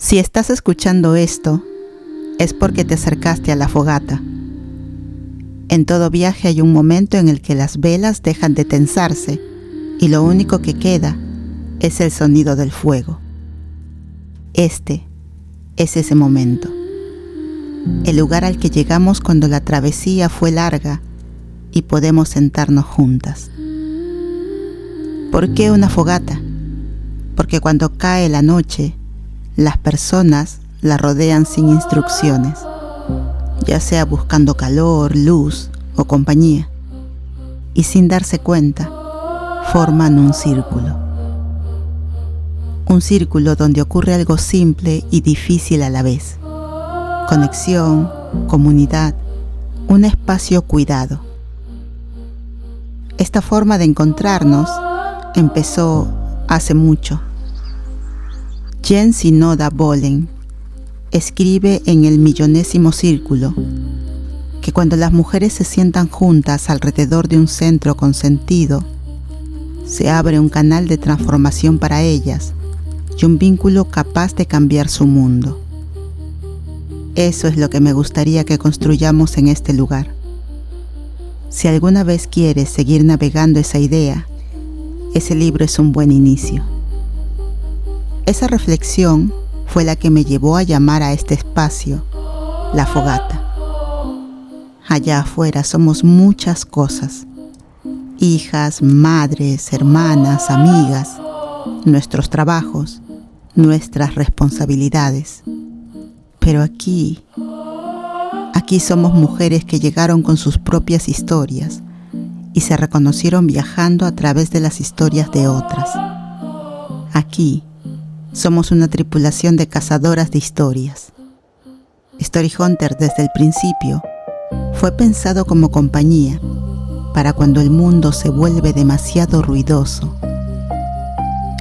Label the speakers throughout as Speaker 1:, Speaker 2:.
Speaker 1: Si estás escuchando esto, es porque te acercaste a la fogata. En todo viaje hay un momento en el que las velas dejan de tensarse y lo único que queda es el sonido del fuego. Este es ese momento. El lugar al que llegamos cuando la travesía fue larga y podemos sentarnos juntas. ¿Por qué una fogata? Porque cuando cae la noche, las personas la rodean sin instrucciones, ya sea buscando calor, luz o compañía, y sin darse cuenta, forman un círculo. Un círculo donde ocurre algo simple y difícil a la vez. Conexión, comunidad, un espacio cuidado. Esta forma de encontrarnos empezó hace mucho. Jen Sinoda Bolen escribe en El millonésimo círculo que cuando las mujeres se sientan juntas alrededor de un centro con sentido, se abre un canal de transformación para ellas y un vínculo capaz de cambiar su mundo. Eso es lo que me gustaría que construyamos en este lugar. Si alguna vez quieres seguir navegando esa idea, ese libro es un buen inicio. Esa reflexión fue la que me llevó a llamar a este espacio la fogata. Allá afuera somos muchas cosas: hijas, madres, hermanas, amigas, nuestros trabajos, nuestras responsabilidades. Pero aquí somos mujeres que llegaron con sus propias historias y se reconocieron viajando a través de las historias de otras. Aquí somos una tripulación de cazadoras de historias. Story Hunter desde el principio fue pensado como compañía para cuando el mundo se vuelve demasiado ruidoso.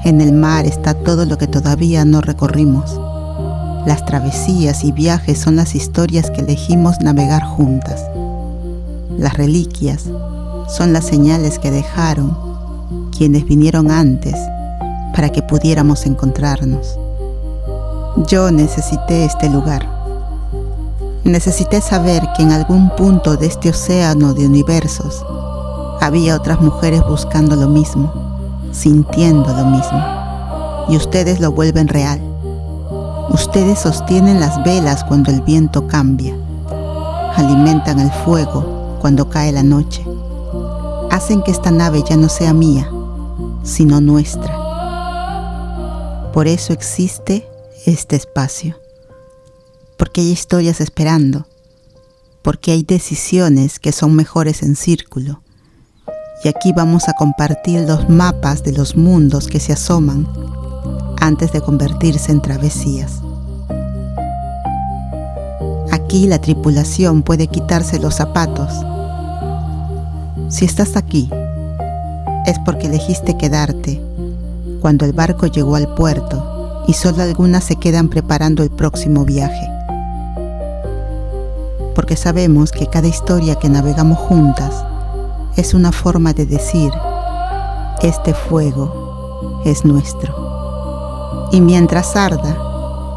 Speaker 1: En el mar está todo lo que todavía no recorrimos. Las travesías y viajes son las historias que elegimos navegar juntas. Las reliquias son las señales que dejaron quienes vinieron antes para que pudiéramos encontrarnos. Yo necesité este lugar. Necesité saber que en algún punto de este océano de universos había otras mujeres buscando lo mismo, sintiendo lo mismo. Y ustedes lo vuelven real. Ustedes sostienen las velas cuando el viento cambia. Alimentan el fuego cuando cae la noche. Hacen que esta nave ya no sea mía, sino nuestra. Por eso existe este espacio. Porque hay historias esperando. Porque hay decisiones que son mejores en círculo. Y aquí vamos a compartir los mapas de los mundos que se asoman antes de convertirse en travesías. Aquí la tripulación puede quitarse los zapatos. Si estás aquí, es porque elegiste quedarte cuando el barco llegó al puerto y solo algunas se quedan preparando el próximo viaje. Porque sabemos que cada historia que navegamos juntas es una forma de decir: este fuego es nuestro. Y mientras arda,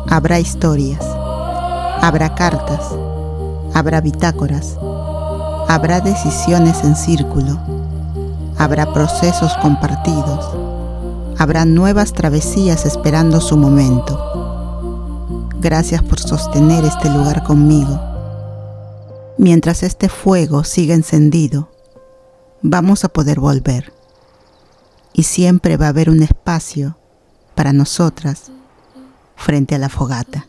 Speaker 1: habrá historias, habrá cartas, habrá bitácoras, habrá decisiones en círculo, habrá procesos compartidos, habrá nuevas travesías esperando su momento. Gracias por sostener este lugar conmigo. Mientras este fuego siga encendido, vamos a poder volver. Y siempre va a haber un espacio para nosotras frente a la fogata.